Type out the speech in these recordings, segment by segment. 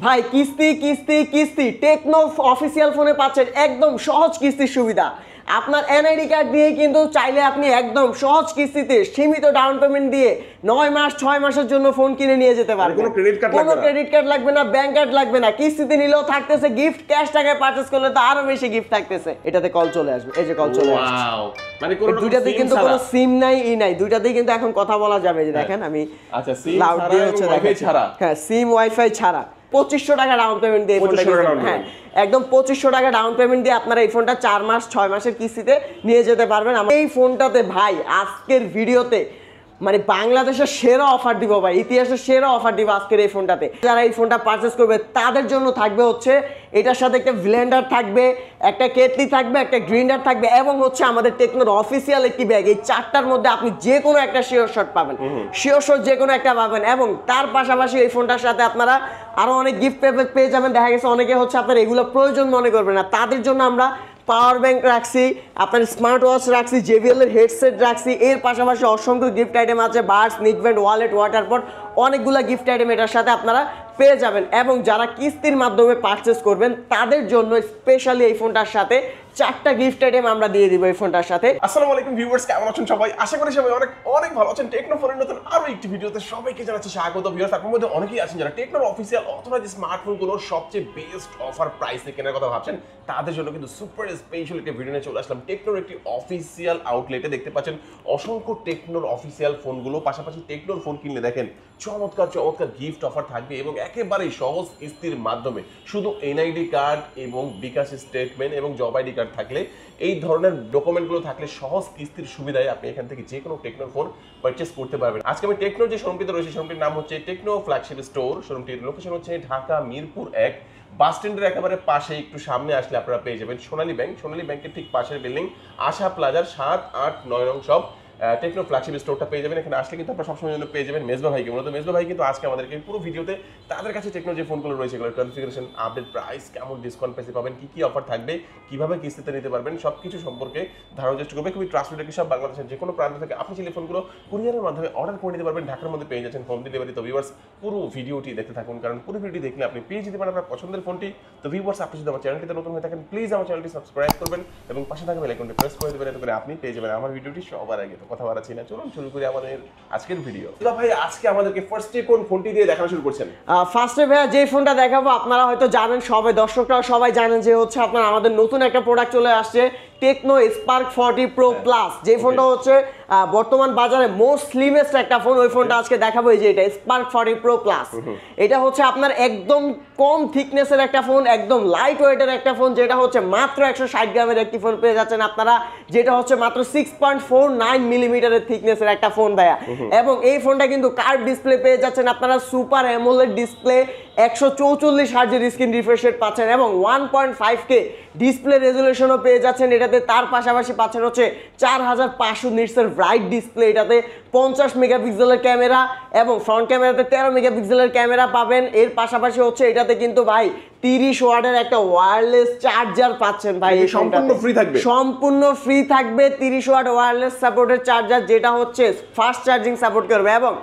ভাই কিস্তি কিস্তি কিস্তি টেকনো অফিসিয়াল ফোনে পাচ্ছেন একদম সহজ কিস্তির সুবিধা। আপনার এনআইডি কার্ড দিয়ে কিন্তু চাইলে আপনি একদম সহজ কিস্তিতে সীমিত ডাউন পেমেন্ট দিয়ে 9 মাস 6 মাসের জন্য ফোন কিনে নিয়ে যেতে পারবেন। কোনো ক্রেডিট কার্ড লাগবে না, ব্যাংক কার্ড লাগবে না। কিস্তিতে নিলেও থাকতেছে গিফট, ক্যাশ টাকায় পারচেজ করলে তো আরো বেশি গিফট থাকতেছে। এটাতে কল চলে আসবে, এই যে কল চলে আসছে। ওয়াও, মানে কোনো দুইটাতে কিন্তু কোনো সিম নাই নাই, দুইটাতেই কিন্তু এখন কথা বলা যাবে। যে দেখেন আমি আচ্ছা সিম লাউড দিয়ে হচ্ছে ওয়াইফাই ছাড়া, হ্যাঁ সিম ওয়াইফাই ছাড়া 2500 টাকা ডাউন পেমেন্ট দিয়ে ফোনটা, হ্যাঁ একদম 2500 টাকা ডাউন পেমেন্ট দিয়ে আপনারা এই ফোনটা 4 মাস 6 মাসের কিস্তিতে নিয়ে যেতে পারবেন। এই ফোনটাতে ভাই আজকের ভিডিওতে মানে বাংলাদেশের সেরা অফার দিব ভাই, ইতিহাসের সেরা অফার দিব আজকের এই ফোনটাতে। যারা এই ফোনটা পারচেজ করবে তাদের জন্য থাকবে হচ্ছে এটার সাথে একটা ব্লেন্ডার থাকবে, একটা কেটলি থাকবে, একটা গ্রাইন্ডার থাকবে এবং হচ্ছে আমাদের টেকনোর অফিসিয়াল একটি ব্যাগ। এই চারটার মধ্যে আপনি যে কোনো একটা শিওর শট পাবেন, শিওর শট যে কোনো একটা পাবেন। এবং তার পাশাপাশি এই ফোনটার সাথে আপনারা আরো অনেক গিফট পেয়ে যাবেন। দেখা গেছে অনেকে হচ্ছে আপনার এগুলো প্রয়োজন মনে করবেন না, তাদের জন্য আমরা পাওয়ার ব্যাংক রাখছি, আপনার স্মার্ট ওয়াচ রাখছি, JBL এর হেডসেট রাখছি। এর পাশাপাশি অসংখ্য গিফট আইটেম আছে, birds, neckband, wallet, water pot, অনেকগুলো গিফট আইটেম এটার সাথে আপনারা পেয়ে যাবেন। এবং যারা কিস্তির মাধ্যমে পারচেস করবেন তাদের জন্য স্পেশালি এই ফোনটার সাথে 4টা গিফট আইটেম আমরা দিয়ে দিব এই ফোনটার সাথে। আসসালামু আলাইকুম ভিউয়ার্স, কেমন আছেন সবাই? আশা করি সবাই অনেক অনেক ভালো আছেন। টেকনো ফোনের নতুন আরো একটি ভিডিওতে সবাইকে জানাচ্ছি স্বাগত। ভিউয়ার্স, আপনাদের মধ্যে অনেকেই আছেন যারা টেকনোর অফিসিয়াল অথরাইজড স্মার্টফোনগুলোর সবচেয়ে বেস্ট অফার প্রাইসে কেনার কথা ভাবছেন। তাদের জন্য কিন্তু সুপার স্পেশাল একটা ভিডিও নিয়ে চলে আসলাম টেকনোর একটি অফিসিয়াল আউটলেটে। দেখতে পাচ্ছেন অসংখ্য টেকনোর অফিসিয়াল ফোনগুলো, পাশাপাশি টেকনোর ফোন কিনলে দেখেন চমৎকার চমৎকার গিফট অফার থাকবে এবং একেবারেই সহজ কিস্তির মাধ্যমে। শুধু এনআইডি কার্ড এবং বিকাশ স্টেটমেন্ট এবং জব আইডি কার্ড থাকলে, এই ধরনের ডকুমেন্টগুলো থাকলে সহজ কিস্তির সুবিধায় আপনি এখান থেকে যে কোনো টেকনোর ফোন পারচেস করতে পারবেন। আজকে আমি টেকনোর যে শোরুমটিতে রয়েছে, শোরুমটির নাম হচ্ছে টেকনো ফ্ল্যাগশিপ স্টোর। শোরুমটির লোকেশন হচ্ছে ঢাকা মিরপুর 1 বাস স্ট্যান্ডের একেবারে পাশে, একটু সামনে আসলে আপনারা পেয়ে যাবেন সোনালী ব্যাংক। সোনালী ব্যাংকের ঠিক পাশের বিল্ডিং আশা প্লাজার 7, 8, 9 নং সব টেকনো ফ্ল্যাগশিপ স্টোরটা পেয়ে যাবেন। এখানে আসলে কিন্তু আপনারা সবসময় জন্য পেয়ে যাবেন মেজবা ভাইকে। মূলত মেজবা ভাই কিন্তু আজকে আমাদেরকে পুরো ভিডিওতে তাদের কাছে টেকনো যে ফোনগুলো রয়েছে এগুলোর কনফিগারেশন, আপডেট, প্রাইস, কেমন ডিসকাউন্ট পেতে পাবেন, কি কি অফার থাকবে, কিভাবে কিস্তিতে নিতে পারবেন, সবকিছু সম্পর্কে ধারণার চেষ্টা করবে। খুবই ট্রাস্টেড সব বাংলাদেশের যে কোনো প্রান্ত থেকে আপনি চাইলে ফোনগুলো কুরিয়ারের মাধ্যমে অর্ডার করে নিতে পারবেন। ঢাকার মধ্যে পেয়ে যাচ্ছেন হোম ডেলিভারি। তো ভিউয়ার্স, পুরো ভিডিওটি দেখতে থাকুন, কারণ পুরো ভিডিওটি দেখলে আপনি পেয়ে যেতে পারেন আপনার পছন্দের ফোনটি। তো ভিউয়ার্স, আপনি যদি আমার চ্যানেলটিতে নতুন হয়ে থাকেন প্লিজ আমার চ্যানেলটি সাবস্ক্রাইব করবেন এবং পাশে থাকা বেল আইকনটি প্রেস করে দেবেন, এতে করে আপনি পেয়ে যাবেন আমার ভিডিওটি সবার আগে। তো কথা বাড়াচ্ছি না, চলুন শুরু করি আমাদের আজকের ভিডিও। তো ভাই আজকে আমাদেরকে ফার্স্টে কোন ফোনটি দিয়ে দেখানো শুরু করছেন? ফার্স্টে ভাইয়া যে ফোনটা দেখাবো আপনারা হয়তো জানেন, সবাই দর্শকরা সবাই জানেন যে হচ্ছে আপনার আমাদের নতুন একটা প্রোডাক্ট চলে আসছে টেকনো স্পার্ক 40 প্রো প্লাস। যে ফোনটা হচ্ছে বর্তমান বাজারে মোস্ট স্লিমেস্ট একটা ফোন, ওই ফোনটা আজকে দেখাবো। এই যে এটা স্পার্ক 40 প্রো প্লাস, এটা হচ্ছে আপনার একদম কম থিকনেসের একটা ফোন, একদম লাইট ওয়েটের একটা ফোন, যেটা হচ্ছে মাত্র 160 গ্রামের একটি ফোন পেয়ে যাচ্ছেন আপনারা, যেটা হচ্ছে মাত্র 6.49 মিলিমিটারের থিকনেসের একটা ফোন ভাইয়া। এবং এই ফোনটা কিন্তু কার্ভ ডিসপ্লে পেয়ে যাচ্ছেন আপনারা, সুপার অ্যামোলেড ডিসপ্লে, 144 হার্জের স্ক্রিন রিফ্রেশ রেট পাচ্ছেন এবং 1.5K ডিসপ্লে রেজুলেশনও পেয়ে যাচ্ছেন এটাতে। তার পাশাপাশি পাচ্ছেন হচ্ছে 4500 নিটসের ব্রাইট ডিসপ্লে, এটাতে 50 মেগাপিক্সেলের ক্যামেরা এবং ফ্রন্ট ক্যামেরাতে 13 মেগাপিক্সেলের ক্যামেরা পাবেন। এর পাশাপাশি হচ্ছে এটাতে কিন্তু ভাই 30 ওয়াটের একটা ওয়্যারলেস চার্জার পাচ্ছেন ভাই। সম্পূর্ণ ফ্রি থাকবে, সম্পূর্ণ ফ্রি থাকবে 30 ওয়াট ওয়্যারলেস সাপোর্টের চার্জার, যেটা হচ্ছে ফাস্ট চার্জিং সাপোর্ট করবে। এবং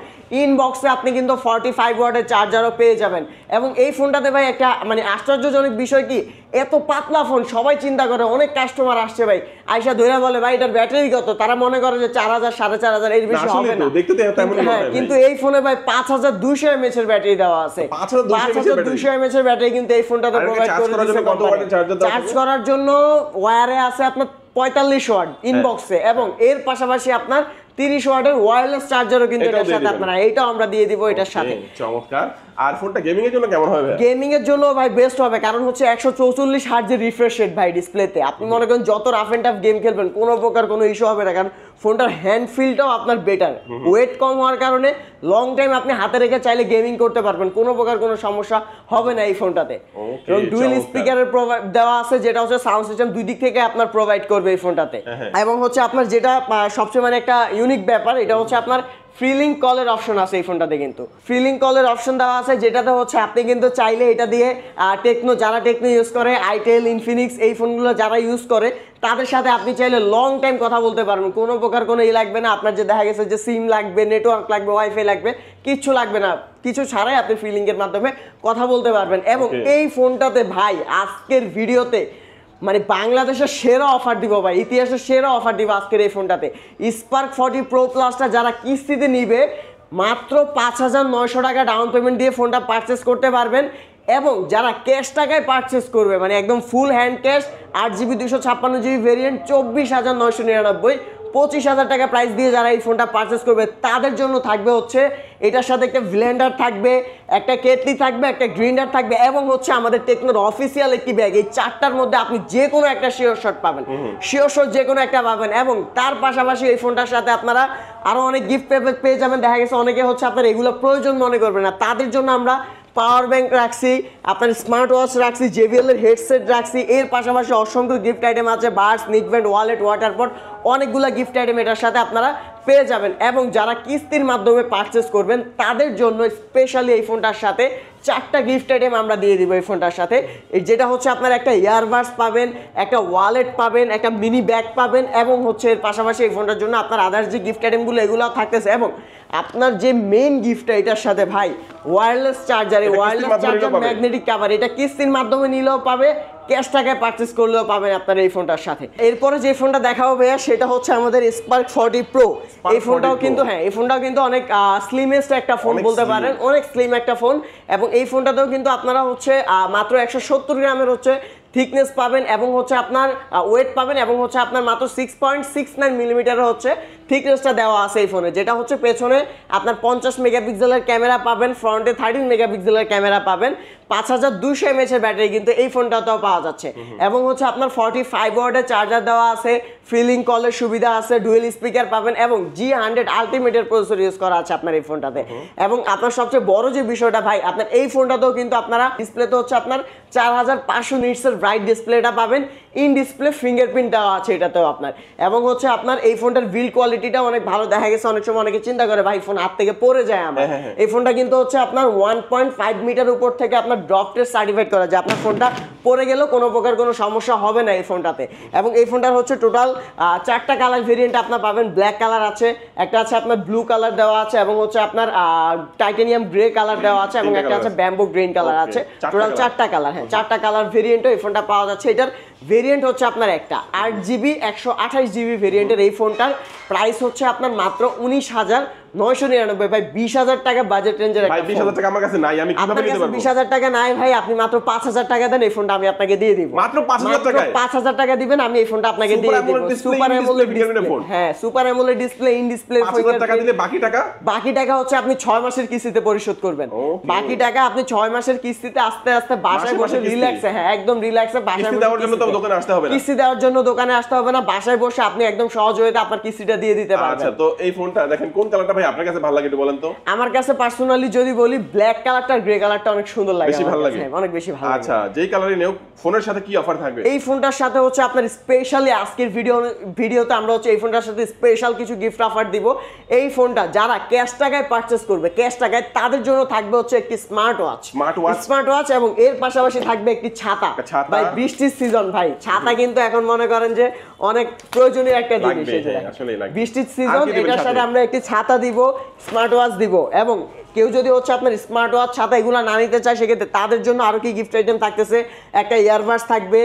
ইনবক্সে আপনি কিন্তু 45 ওয়াটের চার্জারও পেয়ে যাবেন। এবং এই ফোনটাতে ভাই একটা মানে আশ্চর্যজনক বিষয় কি, এত পাতলা ফোন সবাই চিন্তা করে, অনেক কাস্টমার আসছে ভাই আয়সা ধরে বলে ভাই এটার ব্যাটারি কত, তারা মনে করে যে 4000 4500 এর বেশি হবে না। হ্যাঁ, কিন্তু এই ফোনে ভাই 5200 mAh এর ব্যাটারি দেওয়া আছে। 5200 mAh এর ব্যাটারি কিন্তু এই ফোনটাতে প্রোভাইড করে দিচ্ছে। চার্জ করার জন্য ওয়্যারে আছে আপনার 45 ওয়াট ইনবক্সে, এবং এর পাশাপাশি আপনার 30 ওয়াটের ওয়্যারলেস চার্জারও কিন্তু এটার সাথে আপনারা, এইটাও আমরা দিয়ে দিব এটার সাথে। চমৎকার। আর ফোনটা গেমিং এর জন্য কেমন হবে? গেমিং এর জন্য ভাই বেস্ট হবে, কারণ হচ্ছে 144 হার্জের রিফ্রেশ রেট ভাই ডিসপ্লেতে। আপনি মনে করেন যত রাফ এন্ড টাফ গেম খেলবেন কোনো প্রকার কোনো ইস্যু হবে না, কারণ ফোনটার হ্যান্ড ফিলটাও আপনার বেটার, ওয়েট কম হওয়ার কারণে লং টাইম আপনি হাতে রেখে চাইলে গেমিং করতে পারবেন, কোনো প্রকার কোনো সমস্যা হবে না এই ফোনটাতে। এবং ডুয়াল স্পিকারের প্রোভাইড দেওয়া আছে, যেটা হচ্ছে সাউন্ড সিস্টেম দুই দিক থেকে আপনার প্রোভাইড করবে এই ফোনটাতে। এবং হচ্ছে আপনার যেটা সবচেয়ে মানে একটা ইউনিক ব্যাপার, এটা হচ্ছে আপনার ফ্রিলিং কলের অপশন আছে এই ফোনটাতে, কিন্তু ফ্রিলিং কলের অপশন দেওয়া আছে, যেটাতে হচ্ছে আপনি কিন্তু চাইলে এটা দিয়ে টেকনো, যারা টেকনো ইউজ করে, আইটেল, ইনফিনিক্স এই ফোনগুলো যারা ইউজ করে তাদের সাথে আপনি চাইলে লং টাইম কথা বলতে পারবেন। কোনো প্রকার কোনো লাগবে না আপনার, যে দেখা গেছে যে সিম লাগবে, নেটওয়ার্ক লাগবে, ওয়াইফাই লাগবে, কিচ্ছু লাগবে না, কিছু ছাড়াই আপনি ফ্রিলিং এর মাধ্যমে কথা বলতে পারবেন। এবং এই ফোনটাতে ভাই আজকের ভিডিওতে মানে বাংলাদেশের সেরা অফার দিব ভাই, ইতিহাসের সেরা অফার দিব আজকের এই ফোনটাতে। স্পার্ক 40 প্রো প্লাসটা যারা কিস্তিতে নিবে মাত্র 5,900 টাকা ডাউন পেমেন্ট দিয়ে ফোনটা পারচেস করতে পারবেন। এবং যারা ক্যাশ টাকায় পারচেস করবে, মানে একদম full hand cash, 8GB 256GB variant, 24,999, 25,000 টাকা প্রাইস দিয়ে যারা এই ফোনটা পারচেস করবে তাদের জন্য থাকবে হচ্ছে এটার সাথে একটা ব্লেন্ডার থাকবে, একটা কেটলি থাকবে, একটা গ্রাইন্ডার থাকবে, এবং হচ্ছে আমাদের টেকনোর অফিসিয়াল একটি ব্যাগ। এই চারটার মধ্যে আপনি যে কোনো একটা শিওর শট পাবেন, শিওর শট যে কোনো একটা পাবেন। এবং তার পাশাপাশি এই ফোনটার সাথে আপনারা আরো অনেক গিফট পেয়ে যাবেন। দেখা গেছে অনেকে হচ্ছে আপনার এগুলো প্রয়োজন মনে করবেন না, তাদের জন্য আমরা পাওয়ার ব্যাংক রাখছি, আপনার স্মার্ট ওয়াচ রাখছি, JBL এর হেডসেট রাখছি, এর পাশাপাশি অসংখ্য গিফট আইটেম আছে, বার্স, নিকব্যান্ড, ওয়ালেট, ওয়াটার পট, অনেকগুলো গিফট আইটেম এটার সাথে আপনারা পেয়ে যাবেন। এবং যারা কিস্তির মাধ্যমে পারচেস করবেন তাদের জন্য স্পেশালি এই ফোনটার সাথে 4টা গিফট আইটেম আমরা দিয়ে দিব এই ফোনটার সাথে। যেটা হচ্ছে আপনার একটা ইয়ারবাডস পাবেন, একটা ওয়ালেট পাবেন, একটা মিনি ব্যাগ পাবেন, এবং হচ্ছে এর পাশাপাশি এই ফোনটার জন্য আপনার আদার্স যে গিফট আইটেমগুলো এগুলো থাকতেছে। এবং আপনার যে মেইন গিফটটা এটার সাথে ভাই wireless charger, wireless charger, magnetic cover, এটা কিস্তির মাধ্যমে নিলেও পাবে, ক্যাশ টাকায় পারচেস করলেও পাবেন আপনার এই ফোনটার সাথে। এরপরে যে ফোনটা দেখাবো ভাইয়া সেটা হচ্ছে আমাদের স্পার্ক 40 প্রো। এই ফোনটাও কিন্তু এই ফোনটাও কিন্তু অনেক স্লিমেস্ট একটা ফোন বলতে পারেন, অনেক স্লিম একটা ফোন। এবং এই ফোনটাতেও কিন্তু আপনারা হচ্ছে মাত্র 170 গ্রামের হচ্ছে থিকনেস পাবেন, এবং হচ্ছে আপনার ওয়েট পাবেন, এবং হচ্ছে আপনার মাত্র 6.69 মিলিমিটারের হচ্ছে থিকনেসটা দেওয়া আছে এই ফোনে। যেটা হচ্ছে পেছনে আপনার 50 মেগাপিক্সেলের ক্যামেরা পাবেন, ফ্রন্টে 13 মেগাপিক্সেলের ক্যামেরা পাবেন, 5200 mAh এর ব্যাটারি কিন্তু এই ফোনটাতেও পাওয়া যাচ্ছে। এবং হচ্ছে আপনার 45 ওয়াটের চার্জার দেওয়া আছে, ফিলিং কলের সুবিধা আছে, ডুয়েল স্পিকার পাবেন, এবং G100 আলটিমেটের প্রসেসর ইউজ করা আছে আপনার এই ফোনটাতে। এবং আপনার সবচেয়ে বড় যে বিষয়টা ভাই, আপনার এই ফোনটাতেও কিন্তু আপনারা ডিসপ্লেতে হচ্ছে আপনার 4500 নিটসের ব্রাইট ডিসপ্লেটা পাবেন, ইন ডিসপ্লে ফিঙ্গারপ্রিন্ট দেওয়া আছে এটাতেও আপনার। এবং হচ্ছে আপনার এই ফোনটার বিল্ড কোয়ালিটিটা অনেক ভালো। দেখা গেছে অনেক সময় অনেকে চিন্তা করে ভাই ফোন হাত থেকে পড়ে যায় আমার, এই ফোনটা কিন্তু হচ্ছে আপনার 1.5 মিটার উপর থেকে আপনার ড্রপ টেস্ট সার্টিফাইড করা যায়, আপনার ফোনটা পড়ে গেলেও কোনো প্রকার কোনো সমস্যা হবে না এই ফোনটাতে। এবং এই ফোনটার হচ্ছে টোটাল 4টা কালার ভেরিয়েন্ট আপনার পাবেন। ব্ল্যাক কালার আছে, একটা আছে আপনার ব্লু কালার দেওয়া আছে, এবং হচ্ছে আপনার টাইটানিয়াম গ্রে কালার দেওয়া আছে, এবং একটা আছে ব্যাম্বো গ্রিন কালার আছে। টোটাল 4টা কালার, 4টা কালার ভেরিয়েন্টও এই ফোনটা পাওয়া যাচ্ছে। এটার ভেরিয়েন্ট হচ্ছে আপনার একটা 8GB 128GB ভেরিয়েন্টের এই ফোনটার প্রাইস হচ্ছে আপনার মাত্র 19,999 ভাই। 20,000 টাকা বাজেট রেঞ্জের ভাই 20,000 টাকা আমার কাছে নাই, আমি কিভাবে নিতে পারবো? 20,000 টাকা নাই ভাই, আপনি মাত্র 5,000 টাকা দেন, এই ফোনটা আমি আপনাকে দিয়ে দিব। মাত্র 5,000 টাকা? 5,000 টাকা দিবেন, আমি এই ফোনটা আপনাকে দিয়ে দিব। সুপার অ্যামোলেড ডিসপ্লে ফোন, হ্যাঁ super AMOLED display, in display. 5,000 টাকা দিলে বাকি টাকা হচ্ছে আপনি 6 মাসের কিস্তিতে পরিশোধ করবেন। বাকি টাকা আপনি 6 মাসের কিস্তিতে আস্তে আস্তে বাসায় বসে রিল্যাক্সে, একদম রিল্যাক্সে বাসায় দেওয়ার জন্য তো দোকানে আসতে হবে না, কিস্তি দেওয়ার জন্য দোকানে আসতে হবে না, বাসায় বসে আপনি একদম সহজ হয়ে আপনার কিস্তিটা দিয়ে দিতে পারবেন। আচ্ছা, তো এই ফোনটা দেখেন কোন কালারটা ভাই আপনার কাছে ভালো লাগে একটু বলেন তো। আমার কাছে পার্সোনালি যদি বলি ব্ল্যাক কালারটা আর গ্রে কালারটা অনেক সুন্দর লাগে, বেশি ভালো লাগে, অনেক বেশি ভালো লাগে। আচ্ছা, যেই কালারই নেও ফোনের সাথে কি অফার থাকবে? এই ফোনটার সাথে হচ্ছে আপনার স্পেশালি আজকের ভিডিওতে আমরা হচ্ছে এই ফোনটার সাথে স্পেশাল কিছু গিফট অফার দিব। এই ফোনটা যারা ক্যাশ টাকায় পারচেজ করবে, ক্যাশ টাকায় তাদের জন্য থাকবে হচ্ছে একটি স্মার্ট ওয়াচ, এবং এর পাশাপাশি থাকবে একটি ছাতা। ভাই বৃষ্টির সিজন ভাই, ছাতা কিন্তু এখন মনে করেন যে অনেক প্রয়োজনীয় একটা জিনিস। বৃষ্টির সিজন, এটার সাথে আমরা একটি ছাতা দিব, স্মার্ট ওয়াচ দিব। এবং কেউ যদি হচ্ছে আপনার স্মার্ট ওয়াচ, ছাতা এগুলো না নিতে চায়, সেক্ষেত্রে তাদের জন্য আরো কি গিফট আইটেম থাকতেছে, একটা ইয়ারবাডস থাকবে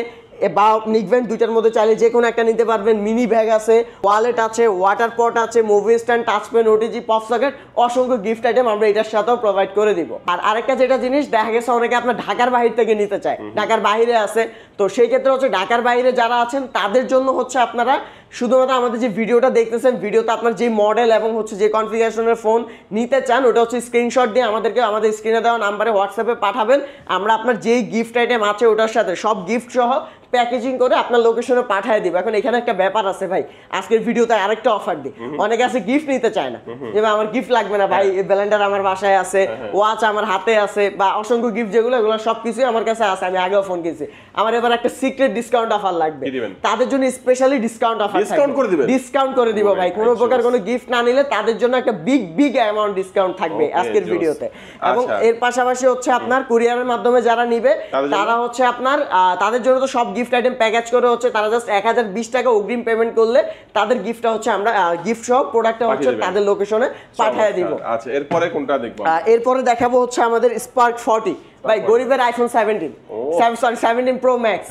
বা নিকব্যান্ড, দুইটার মধ্যে চাইলে যে কোনো একটা নিতে পারবেন। মিনি ব্যাগ আছে, ওয়ালেট আছে, ওয়াটার পট আছে, movie stand, touch pen, OTG, pop socket, অসংখ্য গিফট আইটেম আমরা এটার সাথেও প্রোভাইড করে দিব। আর আরেকটা যেটা জিনিস, দেখা গেছে অনেকে আপনার ঢাকার বাহির থেকে নিতে চায়, ঢাকার বাইরে আছে, তো সেই ক্ষেত্রে হচ্ছে ঢাকার বাইরে যারা আছেন তাদের জন্য হচ্ছে আপনারা শুধুমাত্র আমাদের যে ভিডিওটা দেখতেছেন, ভিডিওতে আপনার যে মডেল এবং হচ্ছে যে কনফিগারেশনের ফোন নিতে চান, ওটা হচ্ছে স্ক্রিনশট দিয়ে আমাদেরকে আমাদের স্ক্রিনে দেওয়া নাম্বারে হোয়াটসঅ্যাপে পাঠাবেন। আমরা আপনার যেই গিফট আইটেম আছে ওটার সাথে সব গিফট সহ প্যাকেজিং করে আপনার লোকেশনে পাঠিয়ে দিব। এখন এখানে একটা ব্যাপার আছে ভাই, আজকের ভিডিওতে আরেকটা অফার দিই। অনেকে আছে গিফট নিতে চায় না, যে আমার গিফট লাগবে না ভাই, ব্যালেন্ডার আমার বাসায় আছে, ওয়াচ আমার হাতে আছে, বা অসংখ্য গিফট যেগুলো, এগুলো সবকিছুই আমার কাছে আছে, আমি আগেও ফোন কিনছি। আমার আবার একটা সিক্রেট ডিসকাউন্ট অফার লাগবে, কি দিবেন? তাদের জন্য স্পেশালি ডিসকাউন্ট অফার ডিসকাউন্ট করে দিবেন? ডিসকাউন্ট করে দিব ভাই, কোনো প্রকার কোনো গিফট না নিলে তাদের জন্য একটা বিগ অ্যামাউন্ট ডিসকাউন্ট থাকবে আজকের ভিডিওতে। এবং এর পাশাপাশি হচ্ছে আপনার কুরিয়ারের মাধ্যমে যারা নিবে তারা হচ্ছে আপনার তাদের জন্য তো সব গিফট আইটেম প্যাকেজ করে হচ্ছে তারা জাস্ট 1020 টাকা অগ্রিম পেমেন্ট করলে তাদের গিফটটা হচ্ছে আমরা গিফট সহ প্রোডাক্টটা হচ্ছে তাদের লোকেশনে পাঠিয়ে দিব। আচ্ছা, এরপরে কোনটা দেখব? এরপরে দেখাবো হচ্ছে আমাদের স্পার্ক 40 ভাই, গরিবের iPhone 17 pro max.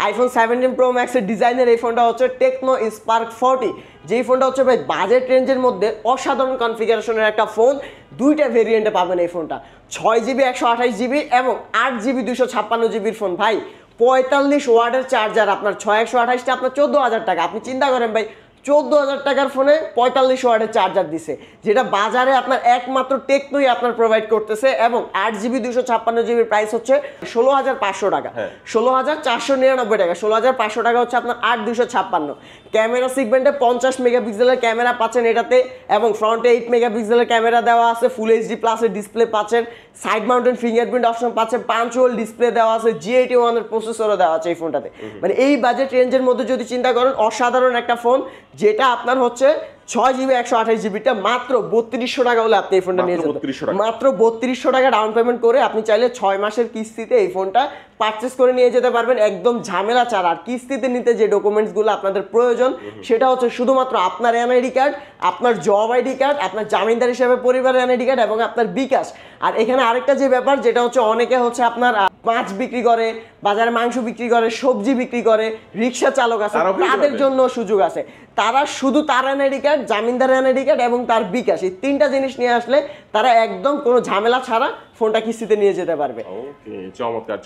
IPhone 17 pro max এর ডিজাইনের এই ফোনটা হচ্ছে টেকনো স্পার্ক 40, যেই ফোনটা হচ্ছে ভাই বাজেট রেঞ্জের মধ্যে অসাধারণ কনফিগারেশনের একটা ফোন। দুইটা ভেরিয়েন্টে পাবেন এই ফোনটা, 6GB 128GB এবং 8GB 256GBর ফোন ভাই। 45 ওয়াটের চার্জার, আপনার 6128টা আপনার 14,000 টাকা। আপনি চিন্তা করেন ভাই, 14,000 টাকার ফোনে 45 ওয়াটের চার্জার দিছে, যেটা বাজারে আপনার একমাত্র টেকনোই আপনার প্রোভাইড করতেছে। এবং 8GB 256GBর প্রাইস হচ্ছে 16,500 টাকা, 16,499 টাকা, 16,500 টাকা হচ্ছে আপনার 8/256। ক্যামেরা সিগমেন্টে 50 মেগাপিক্সেলের ক্যামেরা পাচ্ছেন এটাতে, এবং ফ্রন্টে 8 মেগাপিক্সেলের ক্যামেরা দেওয়া আছে, ফুল এইচডি প্লাসের ডিসপ্লে পাচ্ছেন, সাইড মাউন্টেন ফিঙ্গারপ্রিন্ট অপশন পাচ্ছেন, 5 ওয়াট ডিসপ্লে দেওয়া আছে, G81 এর প্রসেসরও দেওয়া আছে এই ফোনটাতে। মানে এই বাজেট রেঞ্জের মধ্যে যদি চিন্তা করেন, অসাধারণ একটা ফোন, যেটা আপনার হচ্ছে 6GB 128GBটা মাত্র 3200 টাকা হলে আপনি এই ফোনটা নিয়ে যেতে, মাত্র 3200 টাকা ডাউন পেমেন্ট করে আপনি চাইলে 6 মাসের কিস্তিতে এই ফোনটা পারচেস করে নিয়ে যেতে পারবেন একদম ঝামেলা ছাড়া। আর কিস্তিতে নিতে যে ডকুমেন্টসগুলো আপনাদের প্রয়োজন সেটা হচ্ছে শুধুমাত্র আপনার এনআইডি কার্ড, আপনার জব আইডি কার্ড, আপনার জামিনদার হিসেবে পরিবারের এনআইডি কার্ড এবং আপনার বিকাশ। আর এখানে আরেকটা যে ব্যাপার, যেটা হচ্ছে অনেকে হচ্ছে আপনার মাছ বিক্রি করে, বাজারে মাংস বিক্রি করে, সবজি বিক্রি করে, রিক্সা চালক আছে, তাদের জন্য সুযোগ আছে। তারা শুধু তার এনআইডি কার্ড, জামিনদার এনআইডি কার্ড এবং তার বিকাশ, এই 3টা জিনিস নিয়ে আসলে তারা একদম কোনো ঝামেলা ছাড়া ফোনটা কিস্তিতে নিয়ে যেতে পারবে। ওকে,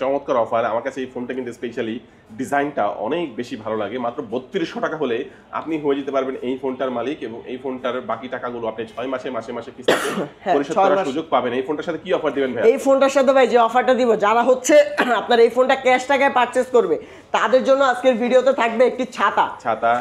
চমৎকার অফার। আমার কাছে এই ফোনটা কিন্তু স্পেশালি ডিজাইনটা অনেক বেশি ভালো লাগে। মাত্র 3200 টাকা হলে আপনি হয়ে যেতে পারবেন এই ফোনটার মালিক, এবং এই ফোনটার বাকি টাকাগুলো আপনি 6 মাসে কিস্তিতে পরিশোধ করার সুযোগ পাবেন। এই ফোনটার সাথে কি অফার দিবেন ভাই? এই ফোনটার সাথে ভাই যে অফারটা দিব, যারা হচ্ছে আপনার এই ফোনটা ক্যাশ টাকায় পারচেজ করবে তাদের জন্য আজকের ভিডিওতে থাকবে একটি ছাতা।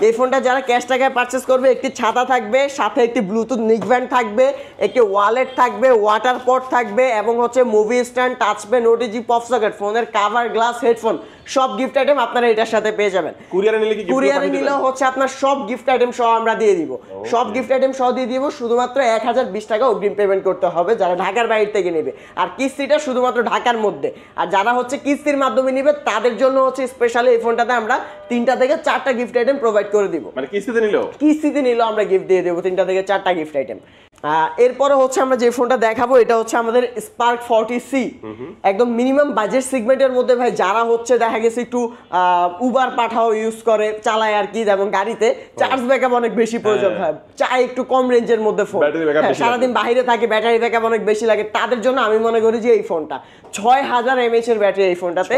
এই ফোনটা যারা ক্যাশ টাকায় পারচেজ করবে, একটি ছাতা থাকবে, সাথে একটি ব্লুটুথ নিকব্যান্ড থাকবে, একটি ওয়ালেট থাকবে, ওয়াটার পট থাকবে, এবং হচ্ছে movie stand, touch pen, OTG, pop socket, ফোনের কভার, গ্লাস, হেডফোন, সব গিফট আইটেম আপনারা এটার সাথে পেয়ে যাবেন। কুরিয়ারে নিলে কি কুরিয়ারে নিলে হচ্ছে আপনার সব গিফট আইটেম সহ আমরা দিয়ে দিব, সব গিফট আইটেম সহ দিয়ে দিব। শুধুমাত্র 1020 টাকা অগ্রিম পেমেন্ট করতে হবে যারা ঢাকার বাইরে থেকে নেবে, আর কিস্তিটা শুধুমাত্র ঢাকার মধ্যে। আর যারা হচ্ছে কিস্তির মাধ্যমে নেবে তাদের জন্য হচ্ছে স্পেশালি এই ফোনটাতে আমরা 3টা থেকে 4টা গিফট আইটেম প্রোভাইড করে দিব। মানে কিস্তিতে নিলেও আমরা গিফট দিয়ে দেবো 3টা থেকে 4টা গিফট আইটেম। এরপরে হচ্ছে আমরা যে ফোনটা দেখাবো এটা হচ্ছে আমাদের স্পার্ক 40C, একদম মিনিমাম বাজেট সেগমেন্টের মধ্যে ভাই। যারা হচ্ছে দেখা গেছে একটু উবার পাঠাও ইউজ করে, চালায় আর কি, এবং গাড়িতে চার্জ ব্যাকআপ অনেক বেশি প্রয়োজন হয়, চাই একটু কম রেঞ্জের মধ্যে ফোন, সারাদিন বাইরে থাকে, ব্যাটারি ব্যাকআপ অনেক বেশি লাগে, তাদের জন্য আমি মনে করি যে এই ফোনটা 6000 mAh এর ব্যাটারি, এই ফোনটাতে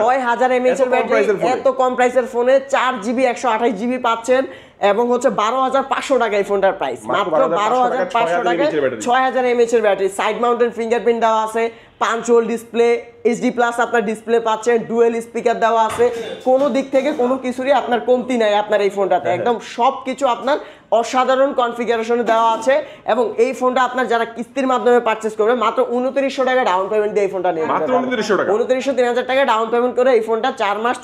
6000 mAh এর ব্যাটারি, এত কম প্রাইসের ফোনে 4GB 128GB পাচ্ছেন, এবং হচ্ছে 12,500 টাকা এই ফোনটার প্রাইস, মাত্র 12,500 টাকা, 6000 mAh এর ব্যাটারি, সাইড মাউন্টেন ফিঙ্গারপ্রিন্ট দেওয়া আছে, 5 ওয়াট ডিসপ্লে, এইচডি প্লাস আপনার ডিসপ্লে পাচ্ছেন, ডুয়েল স্পিকার দেওয়া আছে, কোনো দিক থেকে কোনো কিছুরই আপনার কমতি নাই আপনার এই ফোনটাতে, একদম সব কিছু আপনার অসাধারণ কনফিগারেশনে দেওয়া আছে। এবং এই ফোনটা আপনার যারা কিস্তির মাধ্যমে পারচেজ করবে মাত্র 2900 টাকা ডাউন পেমেন্ট দিয়ে এই ফোনটা নিয়ে মাত্র 2900 3000 টাকা ডাউন পেমেন্ট করে এই ফোনটা 4 মাস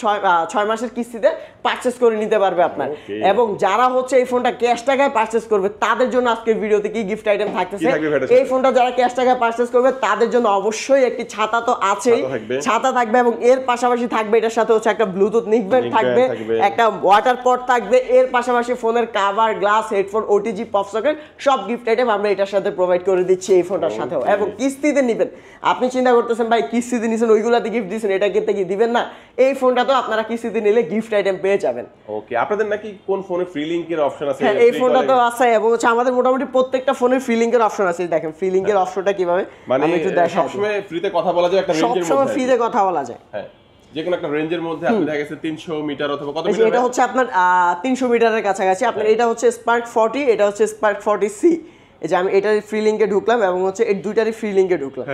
6 মাসের কিস্তিতে পারচেজ করে নিতে পারবে আপনার। এবং যারা হচ্ছে এই ফোনটা ক্যাশ টাকায় পারচেজ করবে তাদের জন্য আজকের ভিডিওতে কি গিফট আইটেম থাকতেছে, এই ফোনটা যারা ক্যাশ টাকায় পারচেজ করবে তাদের জন্য অবশ্যই একটি ছাতা তো আছেই, ছাতা থাকবে, এবং এর পাশাপাশি থাকবে এটার সাথে হচ্ছে একটা ব্লুটুথ নিকব্যান্ড থাকবে, একটা ওয়াটার পট থাকবে, এর পাশাপাশি ফোনের cover, glass, headphone, OTG, pop socket, সব গিফট আইটেম আমরা এটার সাথে প্রোভাইড করে দিচ্ছি এই ফোনটার সাথেও। এবং কিস্তিতে নেবেন, আপনি চিন্তা করতেছেন ভাই কিস্তিতে নিছেন ওইগুলাতে গিফট দিছেন, এটা কিন্তু কি দিবেন না, এই ফোনটা তো আপনারা কিস্তিতে নিলে গিফট আইটেম পেয়ে যাবেন। ওকে, আপনাদের নাকি কোন ফোনে ফ্রি লিংকের অপশন আছে? হ্যাঁ, এই ফোনটা তো আছে, এবং হচ্ছে আমাদের মোটামুটি প্রত্যেকটা ফোনে ফ্রি লিংকের অপশন আছে। দেখেন ফ্রি লিংকের অপশনটা কিভাবে, মানে সবসময় ফ্রিতে কথা বলা যায়, একটা রেঞ্জের মধ্যে সবসময় ফ্রিতে কথা বলা যায়। হ্যাঁ, যে কোনো একটা রেঞ্জের মধ্যে আপনি দেখা গেছে 300 মিটার অথবা কত মিটার, এটা হচ্ছে আপনার 300 মিটারের কাছাকাছি আপনার। এটা হচ্ছে স্পার্ক 40, এটা হচ্ছে স্পার্ক 40C। এই যে আমি এটার ফ্রি লিংকে ঢুকলাম এবং হচ্ছে এই দুইটারই ফ্রি লিংকে ঢুকলাম।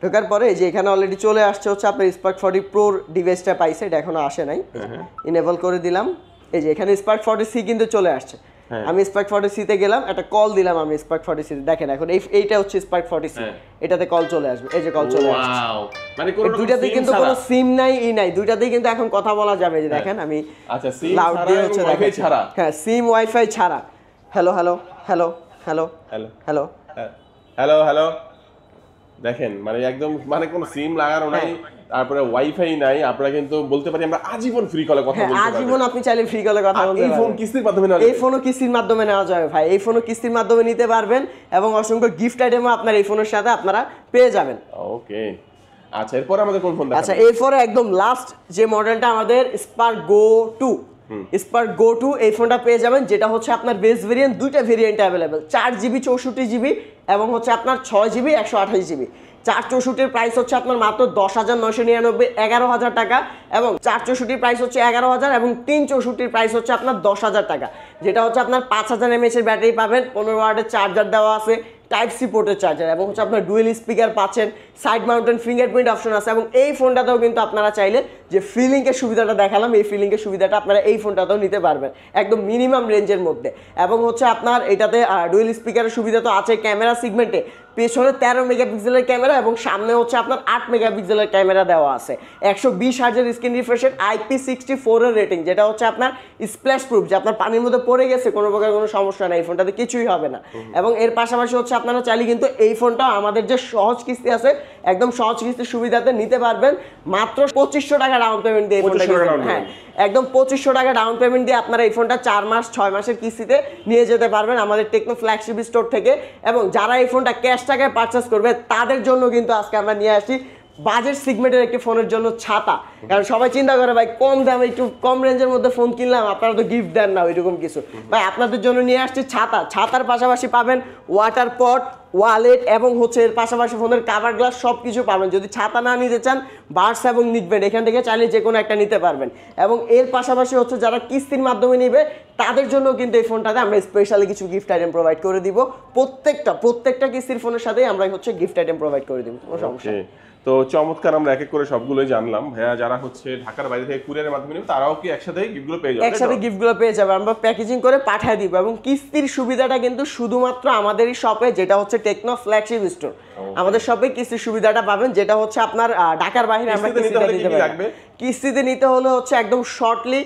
ঢোকার পরে যে এখানে অলরেডি চলে আসছে হচ্ছে আপনার স্পার্ক 40 প্রো ডিভাইসটা পাইছে, এটা এখনো আসে নাই, ইনেবল করে দিলাম। এই যে এখানে স্পার্ক 40C কিন্তু চলে আসছে। আমি স্পার্ক 40 তে গেলাম, একটা কল দিলাম আমি স্পার্ক 40 দেখেন এখন এইটা হচ্ছে স্পার্ক 40, এটাতে কল চলে আসবে, এই যে কল চলে আসছে। ওয়াও, মানে কোন দুইটাতে কিন্তু কোনো সিম নাই নাই, দুইটাতেই কিন্তু এখন কথা বলা যাবে। যে দেখেন আমি আচ্ছা সিম লাউড দিয়ে হচ্ছে ওয়াইফাই ছাড়া, হ্যাঁ সিম ওয়াইফাই ছাড়া। Hello hello hello hello hello hello hello hello, দেখেন মানে একদম মানে কোনো সিম লাগানো নাই, তারপরে ওয়াইফাই নাই, আপনারা কিন্তু বলতে পারি আমরা আজীবন ফ্রি কলে কথা বলতে পারি। আজীবন আপনি চাইলে ফ্রি কলে কথা বলতে পারবেন। এই ফোন কিস্তির মাধ্যমে নেওয়া এই ফোনও কিস্তির মাধ্যমে নেওয়া যাবে ভাই, এই ফোনও কিস্তির মাধ্যমে নিতে পারবেন এবং অসংখ্য গিফট আইটেমও আপনার এই ফোনের সাথে আপনারা পেয়ে যাবেন। ওকে আচ্ছা, এরপর আমাদের কোন ফোন দেখাবেন? আচ্ছা এরপরে একদম লাস্ট যে মডেলটা আমাদের স্পার্ক গো 2, স্পার্ক গো 2 এই ফোনটা পেয়ে যাবেন, যেটা হচ্ছে আপনার বেস ভেরিয়েন্ট, দুইটা ভেরিয়েন্ট অ্যাভেলেবেল, 4GB 64GB এবং হচ্ছে আপনার 6GB 128GB। 464 প্রাইস হচ্ছে আপনার মাত্র 10,999, 11,000 টাকা, এবং 464 প্রাইস হচ্ছে 11,000 এবং 364 প্রাইস হচ্ছে আপনার 10,000 টাকা। যেটা হচ্ছে আপনার 5000 mAh এর ব্যাটারি পাবেন, 15 ওয়াটের চার্জার দেওয়া আছে, টাইপ সি পোর্টের চার্জার, এবং হচ্ছে আপনার ডুয়েল স্পিকার পাচ্ছেন, সাইড মাউন্টেন ফিঙ্গারপ্রিন্ট অপশন আছে, এবং এই ফোনটাতেও কিন্তু আপনারা চাইলে যে ফিলিংয়ের সুবিধাটা দেখালাম, এই ফিলিংয়ের সুবিধাটা আপনারা এই ফোনটাতেও নিতে পারবেন একদম মিনিমাম রেঞ্জের মধ্যে। এবং হচ্ছে আপনার এটাতে ডুয়েল স্পিকারের সুবিধা তো আছে, ক্যামেরা সিগমেন্টে পেছনে 13 মেগাপিক্সেলের ক্যামেরা এবং সামনে হচ্ছে আপনার 8 মেগাপিক্সেলের ক্যামেরা দেওয়া আছে, 120 হার্জের স্ক্রিন রিফ্রেশের, IP64 এর রেটিং, যেটা হচ্ছে আপনার স্প্ল্যাশ প্রুফ, যে আপনার পানির মধ্যে পড়ে গেছে কোনো প্রকার কোনো সমস্যা নেই, এই ফোনটাতে কিছুই হবে না। এবং এর পাশাপাশি হচ্ছে আপনারা চাইলে কিন্তু এই ফোনটা আমাদের যে সহজ কিস্তি আছে, একদম সহজ কিস্তির সুবিধাতে নিতে পারবেন, মাত্র 2500 টাকা ডাউন পেমেন্ট দিয়ে এই ফোনটা, হ্যাঁ একদম 2500 টাকা ডাউন পেমেন্ট দিয়ে আপনারা এই ফোনটা 4 মাস 6 মাসের কিস্তিতে নিয়ে যেতে পারবেন আমাদের টেকনো ফ্ল্যাগশিপ স্টোর থেকে। এবং যারা এই ফোনটা ক্যাশ টাকায় পারচেস করবে তাদের জন্য কিন্তু আজকে আমরা নিয়ে আসি বাজেট সিগমেন্টের একটি ফোনের জন্য ছাতা। কারণ সবাই চিন্তা করে ভাই কম দামে একটু কম রেঞ্জের মধ্যে ফোন কিনলাম, আপনারা তো গিফট দেন না ওইরকম কিছু, ভাই আপনাদের জন্য নিয়ে আসছি ছাতা। ছাতার পাশাপাশি পাবেন ওয়াটার পট, ওয়ালেট এবং হচ্ছে এর পাশাপাশি ফোনের কাভার গ্লাস সব কিছু পাবেন। যদি ছাতা না নিতে চান, বার্ডস এবং নিকবেন্ড এখান থেকে চাইলে যে কোনো একটা নিতে পারবেন। এবং এর পাশাপাশি হচ্ছে যারা কিস্তির মাধ্যমে নেবে তাদের জন্য কিন্তু এই ফোনটাতে আমরা স্পেশালি কিছু গিফট আইটেম প্রোভাইড করে দিব, প্রত্যেকটা কিস্তির ফোনের সাথেই আমরা হচ্ছে গিফট আইটেম প্রোভাইড করে দিব, কোনো সমস্যা নেই। তো চমৎকার, আমরা এক এক করে সবগুলোই জানলাম। ভাইয়া যারা হচ্ছে ঢাকার বাইরে থেকে কুরিয়ারের মাধ্যমে নেবে তারাও কি একসাথে গিফটগুলো পেয়ে যাবে? একসাথে গিফটগুলো পেয়ে যাবে, আমরা প্যাকেজিং করে পাঠিয়ে দিব। এবং কিস্তির সুবিধাটা কিন্তু শুধুমাত্র আমাদেরই শপে, যেটা হচ্ছে টেকনো ফ্ল্যাগশিপ স্টোর, আমাদের শপে কিস্তির সুবিধাটা পাবেন, যেটা হচ্ছে আপনার ঢাকার বাইরে আমরা কিস্তিতে দিতে পারবো। কিস্তিতে নিতে হলে হচ্ছে একদম শর্টলি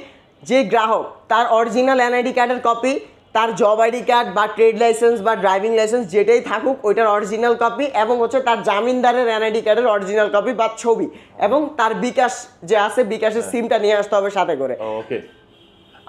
যে গ্রাহক তার অরিজিনাল এনআইডি কার্ডের কপি, তার জব আইডি কার্ড বা ট্রেড লাইসেন্স বা ড্রাইভিং লাইসেন্স যেটাই থাকুক ওইটার অরিজিনাল কপি, এবং হচ্ছে তার জামিনদারের এনআইডি কার্ডের অরিজিনাল কপি বা ছবি, এবং তার বিকাশ যে আছে বিকাশের সিমটা নিয়ে আসতে হবে সাথে করে। ওকে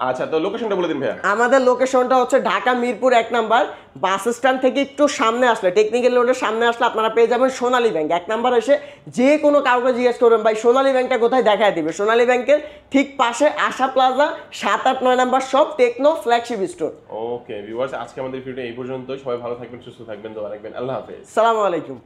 আচ্ছা, তো লোকেশনটা বলে দিন ভাইয়া। আমাদের লোকেশনটা হচ্ছে Dhaka Mirpur 1 number, bus stand থেকে একটু সামনে আসলে, টেকনিক্যাল রোডের সামনে আসলে আপনারা পেয়ে যাবেন সোনালী ব্যাংক। 1 নাম্বার এসে যে কোনো কাউকে জিজ্ঞেস করবেন ভাই সোনালী ব্যাংকটা কোথায়, দেখায় দিবে। সোনালী ব্যাংকের ঠিক পাশে আশা প্লাজা 7, 8, 9 নাম্বার সব techno flagship store. Okay viewers, আজকে আমাদের ভিডিও এই পর্যন্তই। সবাই ভালো থাকবেন, সুস্থ থাকবেন, দোয়া রাখবেন। আল্লাহ হাফেজ। আসসালামু আলাইকুম।